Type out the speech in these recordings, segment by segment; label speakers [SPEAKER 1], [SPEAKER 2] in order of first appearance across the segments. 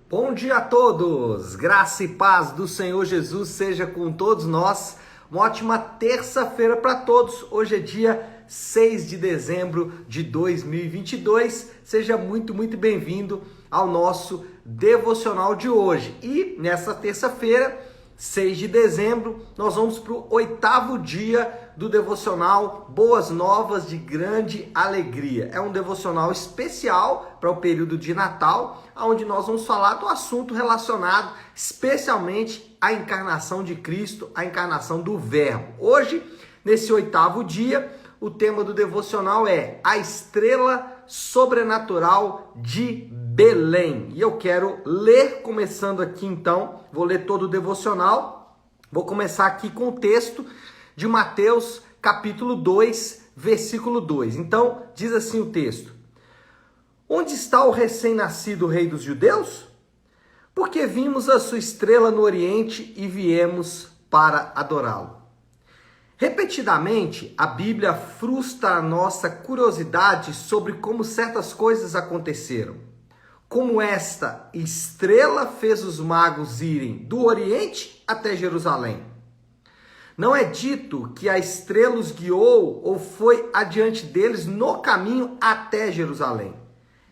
[SPEAKER 1] Bom dia a todos, graça e paz do Senhor Jesus seja com todos nós. Uma ótima terça-feira para todos. Hoje é dia 6 de dezembro de 2022. Seja muito bem-vindo ao nosso devocional de hoje. E nessa terça-feira, 6 de dezembro, nós vamos para o 8º dia do devocional Boas Novas de Grande Alegria. É um devocional especial para o período de Natal, onde nós vamos falar do assunto relacionado especialmente à encarnação de Cristo, à encarnação do Verbo. Hoje, nesse 8º dia, o tema do devocional é a estrela sobrenatural de Belém. E eu quero ler, começando aqui então, vou ler todo o devocional, vou começar aqui com o texto de Mateus capítulo 2, versículo 2. Então, diz assim o texto: Onde está o recém-nascido rei dos judeus? Porque vimos a sua estrela no oriente e viemos para adorá-lo. Repetidamente, a Bíblia frustra a nossa curiosidade sobre como certas coisas aconteceram. Como esta estrela fez os magos irem do Oriente até Jerusalém. Não é dito que a estrela os guiou ou foi adiante deles no caminho até Jerusalém.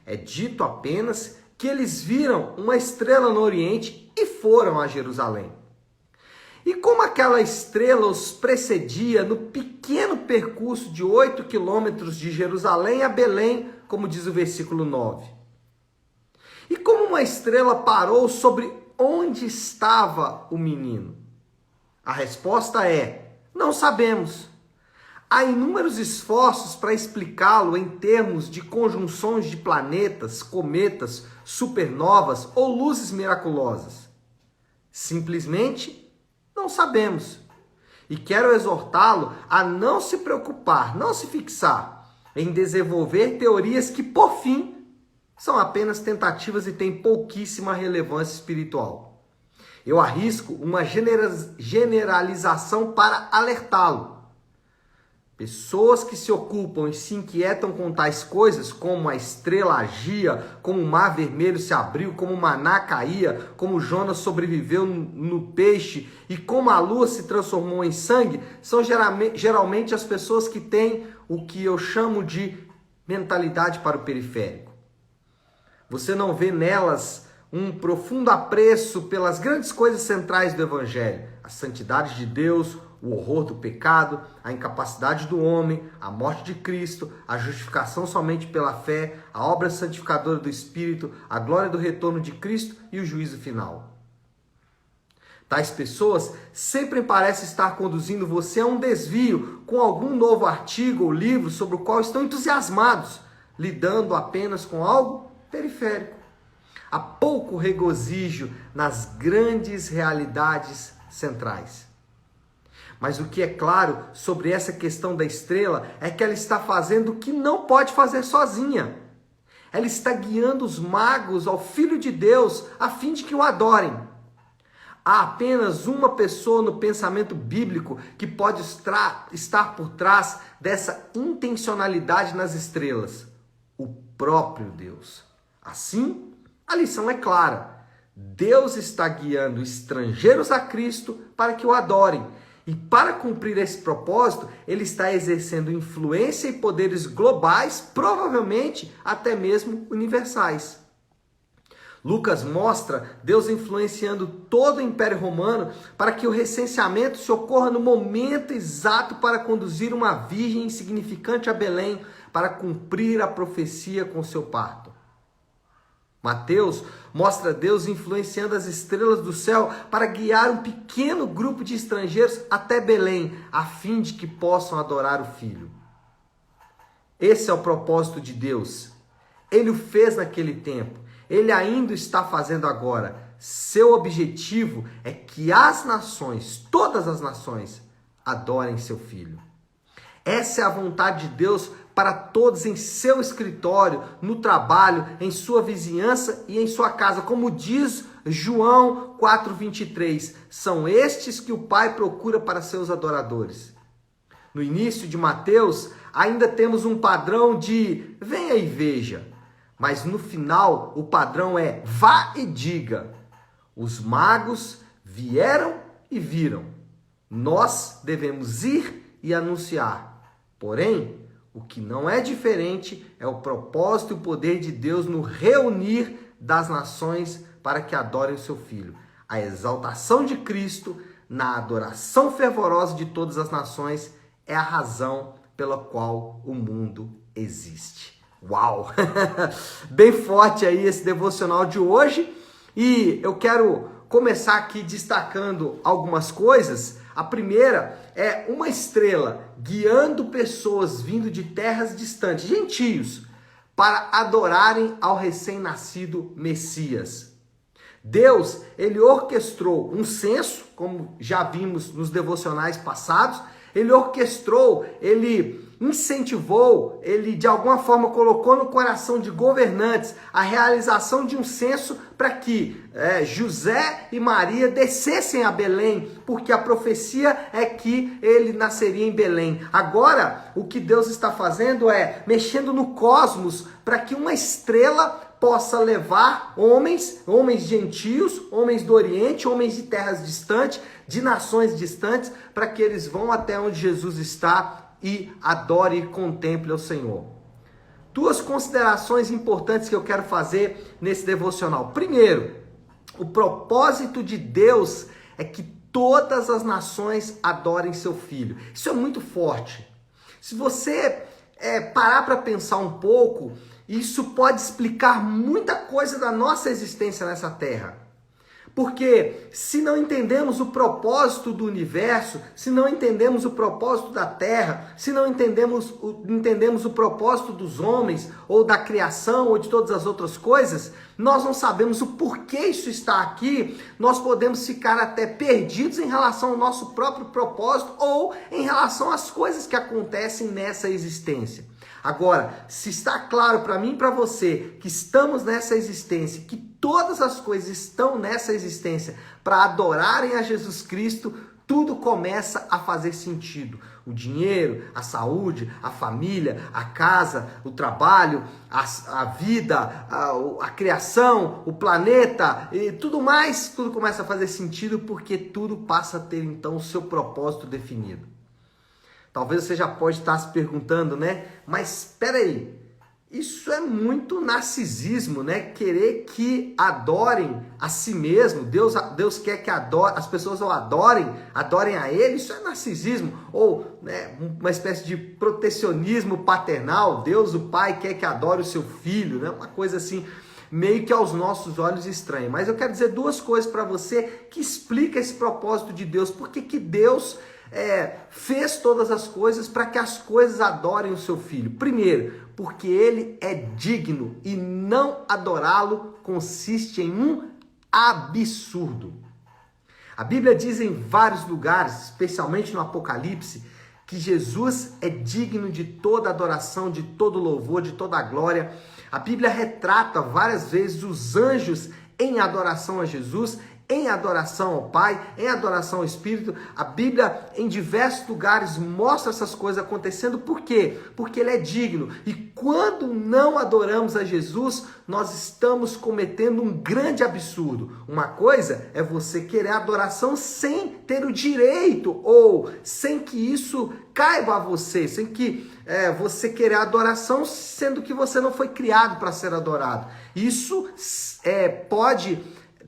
[SPEAKER 1] É dito apenas que eles viram uma estrela no Oriente e foram a Jerusalém. E como aquela estrela os precedia no pequeno percurso de 8 quilômetros de Jerusalém a Belém, como diz o versículo 9. E como uma estrela parou sobre onde estava o menino? A resposta é: não sabemos. Há inúmeros esforços para explicá-lo em termos de conjunções de planetas, cometas, supernovas ou luzes miraculosas. Simplesmente não sabemos. E quero exortá-lo a não se preocupar, não se fixar em desenvolver teorias que, por fim, são apenas tentativas e têm pouquíssima relevância espiritual. Eu arrisco uma generalização para alertá-lo. Pessoas que se ocupam e se inquietam com tais coisas, como a estrela agia, como o mar vermelho se abriu, como o maná caía, como Jonas sobreviveu no peixe e como a lua se transformou em sangue, são geralmente as pessoas que têm o que eu chamo de mentalidade para o periférico. Você não vê nelas um profundo apreço pelas grandes coisas centrais do Evangelho, a santidade de Deus, o horror do pecado, a incapacidade do homem, a morte de Cristo, a justificação somente pela fé, a obra santificadora do Espírito, a glória do retorno de Cristo e o juízo final. Tais pessoas sempre parecem estar conduzindo você a um desvio com algum novo artigo ou livro sobre o qual estão entusiasmados, lidando apenas com algo periférico. Há pouco regozijo nas grandes realidades centrais. Mas o que é claro sobre essa questão da estrela é que ela está fazendo o que não pode fazer sozinha. Ela está guiando os magos ao Filho de Deus a fim de que o adorem. Há apenas uma pessoa no pensamento bíblico que pode estar por trás dessa intencionalidade nas estrelas: o próprio Deus. Assim, a lição é clara. Deus está guiando estrangeiros a Cristo para que o adorem. E para cumprir esse propósito, ele está exercendo influência e poderes globais, provavelmente até mesmo universais. Lucas mostra Deus influenciando todo o Império Romano para que o recenseamento se ocorra no momento exato para conduzir uma virgem insignificante a Belém para cumprir a profecia com seu parto. Mateus mostra Deus influenciando as estrelas do céu para guiar um pequeno grupo de estrangeiros até Belém, a fim de que possam adorar o Filho. Esse é o propósito de Deus. Ele o fez naquele tempo. Ele ainda está fazendo agora. Seu objetivo é que as nações, todas as nações, adorem seu Filho. Essa é a vontade de Deus para todos em seu escritório, no trabalho, em sua vizinhança e em sua casa. Como diz João 4,23, são estes que o Pai procura para seus adoradores. No início de Mateus, ainda temos um padrão de venha e veja. Mas no final, o padrão é: vá e diga. Os magos vieram e viram. Nós devemos ir e anunciar. Porém, o que não é diferente é o propósito e o poder de Deus no reunir das nações para que adorem o seu Filho. A exaltação de Cristo na adoração fervorosa de todas as nações é a razão pela qual o mundo existe. Uau! Bem forte aí esse devocional de hoje. E eu quero começar aqui destacando algumas coisas. A primeira é uma estrela guiando pessoas vindo de terras distantes, gentios, para adorarem ao recém-nascido Messias. Deus, ele orquestrou um censo, como já vimos nos devocionais passados. Ele orquestrou, ele incentivou, ele de alguma forma colocou no coração de governantes a realização de um censo para que José e Maria descessem a Belém, porque a profecia é que ele nasceria em Belém. Agora, o que Deus está fazendo é mexendo no cosmos para que uma estrela possa levar homens gentios, homens do Oriente, homens de terras distantes, de nações distantes, para que eles vão até onde Jesus está e adore e contemple ao Senhor. Duas considerações importantes que eu quero fazer nesse devocional. Primeiro, o propósito de Deus é que todas as nações adorem seu Filho. Isso é muito forte. Se você parar para pensar um pouco, isso pode explicar muita coisa da nossa existência nessa terra. Porque se não entendemos o propósito do universo, se não entendemos o propósito da terra, se não entendemos o propósito dos homens, ou da criação, ou de todas as outras coisas, nós não sabemos o porquê isso está aqui, nós podemos ficar até perdidos em relação ao nosso próprio propósito, ou em relação às coisas que acontecem nessa existência. Agora, se está claro para mim e para você que estamos nessa existência, que todas as coisas estão nessa existência para adorarem a Jesus Cristo, tudo começa a fazer sentido. O dinheiro, a saúde, a família, a casa, o trabalho, a vida, a criação, o planeta e tudo mais, tudo começa a fazer sentido porque tudo passa a ter então o seu propósito definido. Talvez você já pode estar se perguntando, né? Mas espera aí, isso é muito narcisismo, né? Querer que adorem a si mesmo. Deus quer que as pessoas o adorem a Ele. Isso é narcisismo. Ou né, uma espécie de protecionismo paternal. Deus, o Pai, quer que adore o seu filho, né? Uma coisa assim, meio que aos nossos olhos estranha. Mas eu quero dizer duas coisas para você que explica esse propósito de Deus. Por que Deus fez todas as coisas para que as coisas adorem o seu Filho? Primeiro, porque ele é digno e não adorá-lo consiste em um absurdo. A Bíblia diz em vários lugares, especialmente no Apocalipse, que Jesus é digno de toda adoração, de todo louvor, de toda glória. A Bíblia retrata várias vezes os anjos em adoração a Jesus, em adoração ao Pai, em adoração ao Espírito. A Bíblia, em diversos lugares, mostra essas coisas acontecendo. Por quê? Porque Ele é digno. E quando não adoramos a Jesus, nós estamos cometendo um grande absurdo. Uma coisa é você querer adoração sem ter o direito, ou sem que isso caiba a você, sem que você querer adoração, sendo que você não foi criado para ser adorado. Isso pode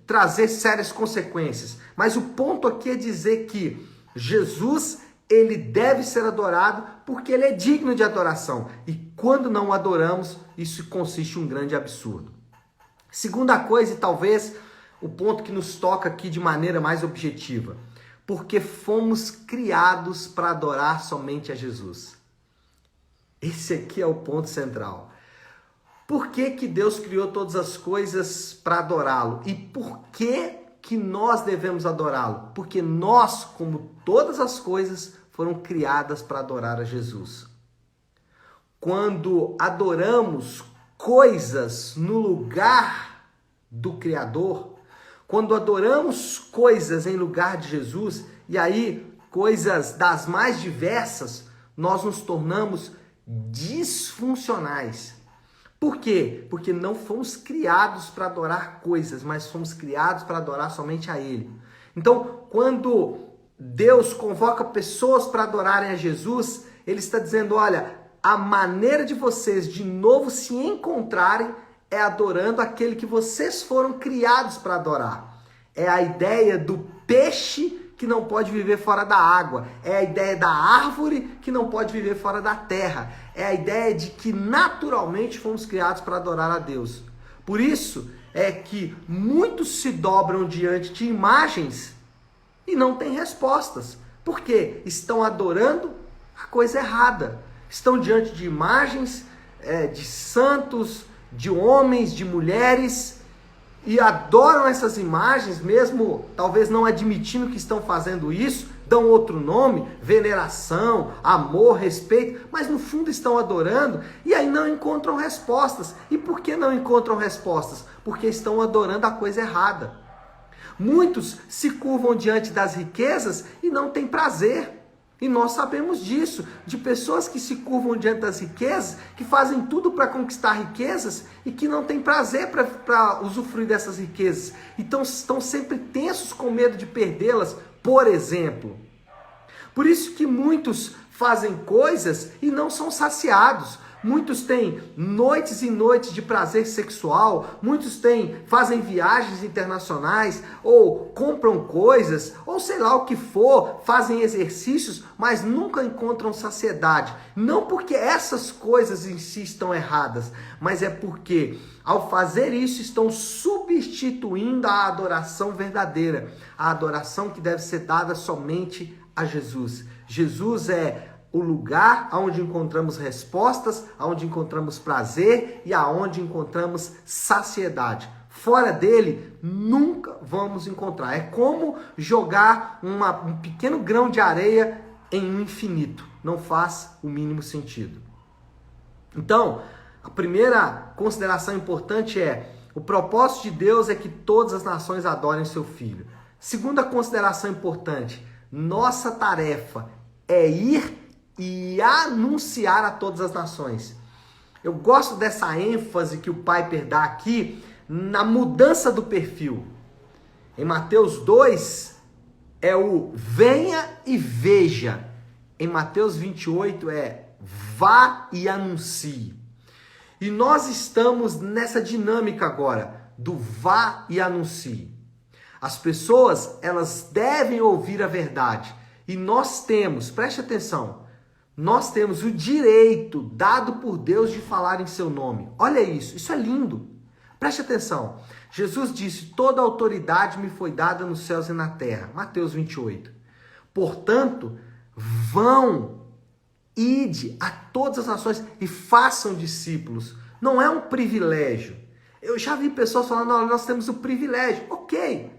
[SPEAKER 1] trazer sérias consequências. Mas o ponto aqui é dizer que Jesus, ele deve ser adorado porque ele é digno de adoração. E quando não o adoramos, isso consiste em um grande absurdo. Segunda coisa, e talvez o ponto que nos toca aqui de maneira mais objetiva, porque fomos criados para adorar somente a Jesus. Esse aqui é o ponto central. Por que Deus criou todas as coisas para adorá-lo? E por que nós devemos adorá-lo? Porque nós, como todas as coisas, foram criadas para adorar a Jesus. Quando adoramos coisas no lugar do Criador, quando adoramos coisas em lugar de Jesus, e aí coisas das mais diversas, nós nos tornamos disfuncionais. Por quê? Porque não fomos criados para adorar coisas, mas fomos criados para adorar somente a Ele. Então, quando Deus convoca pessoas para adorarem a Jesus, Ele está dizendo, olha, a maneira de vocês de novo se encontrarem é adorando aquele que vocês foram criados para adorar. É a ideia do peixe que não pode viver fora da água. É a ideia da árvore que não pode viver fora da terra. É a ideia de que naturalmente fomos criados para adorar a Deus. Por isso é que muitos se dobram diante de imagens e não têm respostas. Por quê? Estão adorando a coisa errada. Estão diante de imagens de santos, de homens, de mulheres, e adoram essas imagens, mesmo talvez não admitindo que estão fazendo isso, dão outro nome, veneração, amor, respeito, mas no fundo estão adorando e aí não encontram respostas. E por que não encontram respostas? Porque estão adorando a coisa errada. Muitos se curvam diante das riquezas e não têm prazer. E nós sabemos disso, de pessoas que se curvam diante das riquezas, que fazem tudo para conquistar riquezas e que não têm prazer para usufruir dessas riquezas. Então estão sempre tensos com medo de perdê-las, por exemplo. Por isso que muitos fazem coisas e não são saciados. Muitos têm noites e noites de prazer sexual, muitos fazem viagens internacionais, ou compram coisas, ou sei lá o que for, fazem exercícios, mas nunca encontram saciedade. Não porque essas coisas em si estão erradas, mas é porque ao fazer isso estão substituindo a adoração verdadeira, a adoração que deve ser dada somente a Jesus. Jesus é o lugar onde encontramos respostas, onde encontramos prazer e aonde encontramos saciedade. Fora dele, nunca vamos encontrar. É como jogar um pequeno grão de areia em um infinito. Não faz o mínimo sentido. Então, a primeira consideração importante é: o propósito de Deus é que todas as nações adorem seu Filho. Segunda consideração importante: nossa tarefa é ir e anunciar a todas as nações. Eu gosto dessa ênfase que o Piper dá aqui na mudança do perfil. Em Mateus 2 é o venha e veja. Em Mateus 28 é vá e anuncie. E nós estamos nessa dinâmica agora do vá e anuncie. As pessoas, elas devem ouvir a verdade. E nós temos, preste atenção, nós temos o direito dado por Deus de falar em seu nome. Olha isso é lindo. Preste atenção. Jesus disse, toda autoridade me foi dada nos céus e na terra. Mateus 28. Portanto, vão, ide a todas as nações e façam discípulos. Não é um privilégio. Eu já vi pessoas falando, olha, nós temos o privilégio. Ok,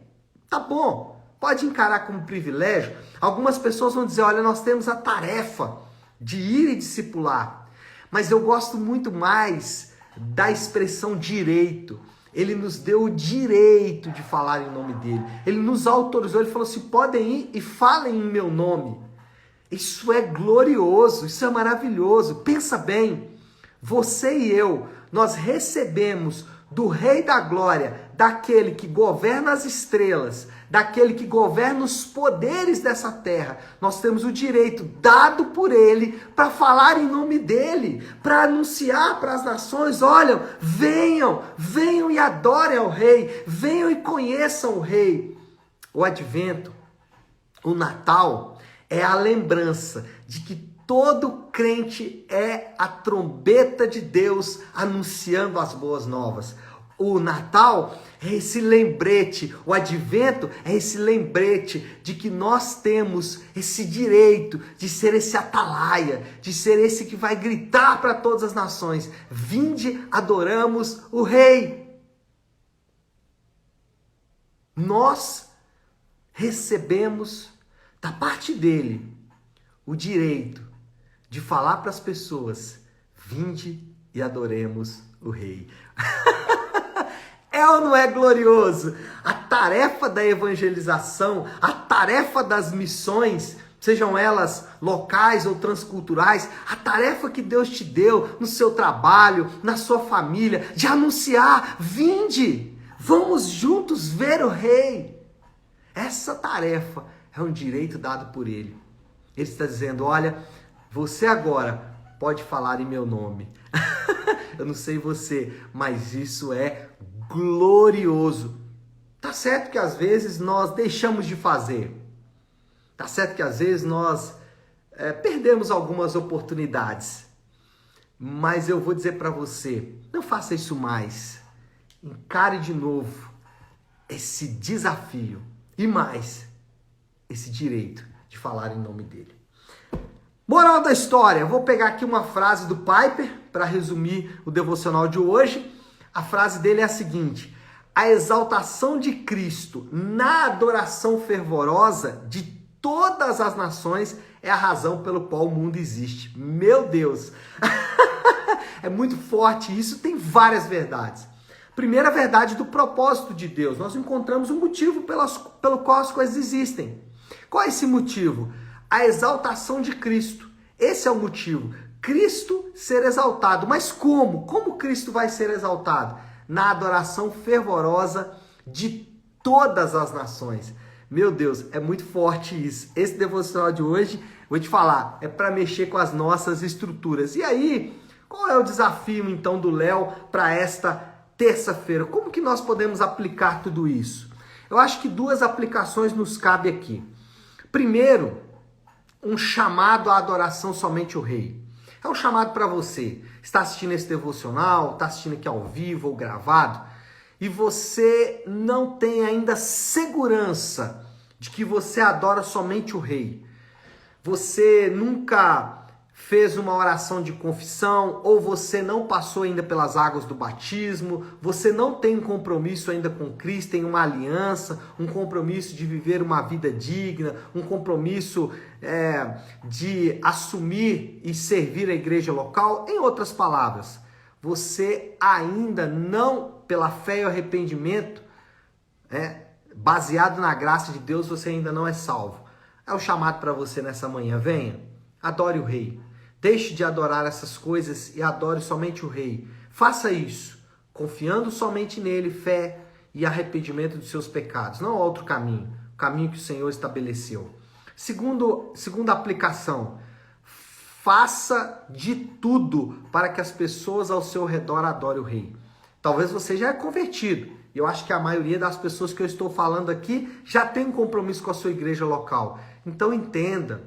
[SPEAKER 1] tá bom. Pode encarar como privilégio. Algumas pessoas vão dizer, olha, nós temos a tarefa de ir e discipular. Mas eu gosto muito mais da expressão direito. Ele nos deu o direito de falar em nome dele. Ele nos autorizou, ele falou assim, podem ir e falem em meu nome. Isso é glorioso, isso é maravilhoso. Pensa bem, você e eu, nós recebemos do Rei da Glória, daquele que governa as estrelas, daquele que governa os poderes dessa terra. Nós temos o direito dado por ele para falar em nome dele, para anunciar para as nações, olha, venham e adorem ao Rei, venham e conheçam o Rei. O Advento, o Natal, é a lembrança de que todo crente é a trombeta de Deus anunciando as boas novas. O Natal é esse lembrete, o Advento é esse lembrete de que nós temos esse direito de ser esse atalaia, de ser esse que vai gritar para todas as nações, vinde, adoramos o Rei. Nós recebemos da parte dele o direito de falar para as pessoas, vinde e adoremos o Rei. É ou não é glorioso? A tarefa da evangelização, a tarefa das missões sejam elas locais ou transculturais, a tarefa que Deus te deu no seu trabalho, na sua família, de anunciar: vinde, vamos juntos ver o Rei. Essa tarefa é um direito dado por Ele. Ele está dizendo: olha, você agora pode falar em meu nome. Eu não sei você, mas isso é glorioso. Tá certo que às vezes nós deixamos de fazer. Tá certo que às vezes nós perdemos algumas oportunidades. Mas eu vou dizer para você, não faça isso mais. Encare de novo esse desafio e mais esse direito de falar em nome dele. Moral da história, vou pegar aqui uma frase do Piper para resumir o devocional de hoje. A frase dele é a seguinte: a exaltação de Cristo na adoração fervorosa de todas as nações é a razão pelo qual o mundo existe. Meu Deus! É muito forte isso, tem várias verdades. Primeira verdade do propósito de Deus. Nós encontramos um motivo pelo qual as coisas existem. Qual é esse motivo? A exaltação de Cristo. Esse é o motivo. Cristo ser exaltado. Mas como? Como Cristo vai ser exaltado? Na adoração fervorosa de todas as nações. Meu Deus, é muito forte isso. Esse devocional de hoje, vou te falar, é para mexer com as nossas estruturas. E aí, qual é o desafio então do Léo para esta terça-feira? Como que nós podemos aplicar tudo isso? Eu acho que duas aplicações nos cabem aqui. Primeiro, um chamado à adoração somente o Rei. É um chamado para você. Está assistindo esse devocional, está assistindo aqui ao vivo ou gravado, e você não tem ainda segurança de que você adora somente o Rei. Você nunca fez uma oração de confissão, ou você não passou ainda pelas águas do batismo, você não tem um compromisso ainda com Cristo, tem uma aliança, um compromisso de viver uma vida digna, um compromisso de assumir e servir a igreja local. Em outras palavras, você ainda não, pela fé e o arrependimento, baseado na graça de Deus, você ainda não é salvo. É o chamado para você nessa manhã. Venha, adore o Rei. Deixe de adorar essas coisas e adore somente o Rei. Faça isso, confiando somente nele, fé e arrependimento dos seus pecados. Não há outro caminho, o caminho que o Senhor estabeleceu. Segunda aplicação, faça de tudo para que as pessoas ao seu redor adorem o Rei. Talvez você já é convertido. Eu acho que a maioria das pessoas que eu estou falando aqui já tem um compromisso com a sua igreja local. Então entenda,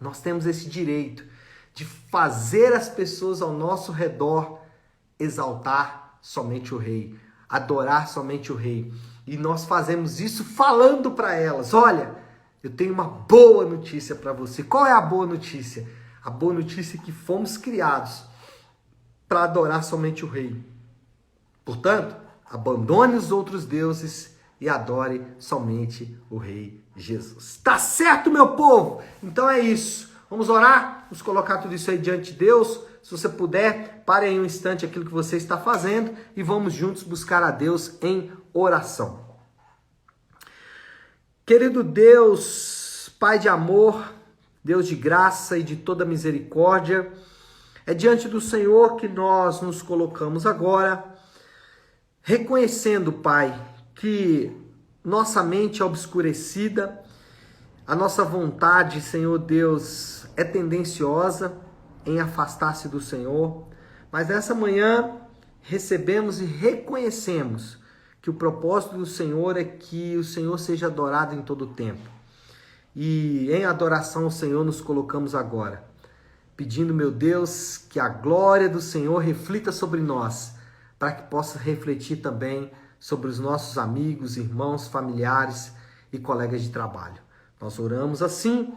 [SPEAKER 1] nós temos esse direito de fazer as pessoas ao nosso redor exaltar somente o Rei, adorar somente o Rei. E nós fazemos isso falando para elas: olha, eu tenho uma boa notícia para você. Qual é a boa notícia? A boa notícia é que fomos criados para adorar somente o Rei. Portanto, abandone os outros deuses e adore somente o Rei Jesus. Tá certo, meu povo? Então é isso. Vamos orar? Vamos colocar tudo isso aí diante de Deus. Se você puder, pare aí um instante aquilo que você está fazendo e vamos juntos buscar a Deus em oração. Querido Deus, Pai de amor, Deus de graça e de toda misericórdia, é diante do Senhor que nós nos colocamos agora, reconhecendo, Pai, que nossa mente é obscurecida, a nossa vontade, Senhor Deus, é tendenciosa em afastar-se do Senhor, mas nessa manhã recebemos e reconhecemos que o propósito do Senhor é que o Senhor seja adorado em todo o tempo. E em adoração ao Senhor nos colocamos agora, pedindo, meu Deus, que a glória do Senhor reflita sobre nós, para que possa refletir também sobre os nossos amigos, irmãos, familiares e colegas de trabalho. Nós oramos assim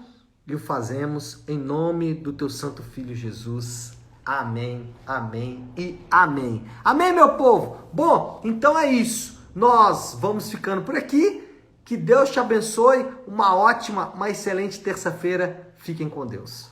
[SPEAKER 1] e o fazemos em nome do teu santo Filho Jesus. Amém, amém e amém. Amém, meu povo? Bom, então é isso. Nós vamos ficando por aqui. Que Deus te abençoe. Uma ótima, uma excelente terça-feira. Fiquem com Deus.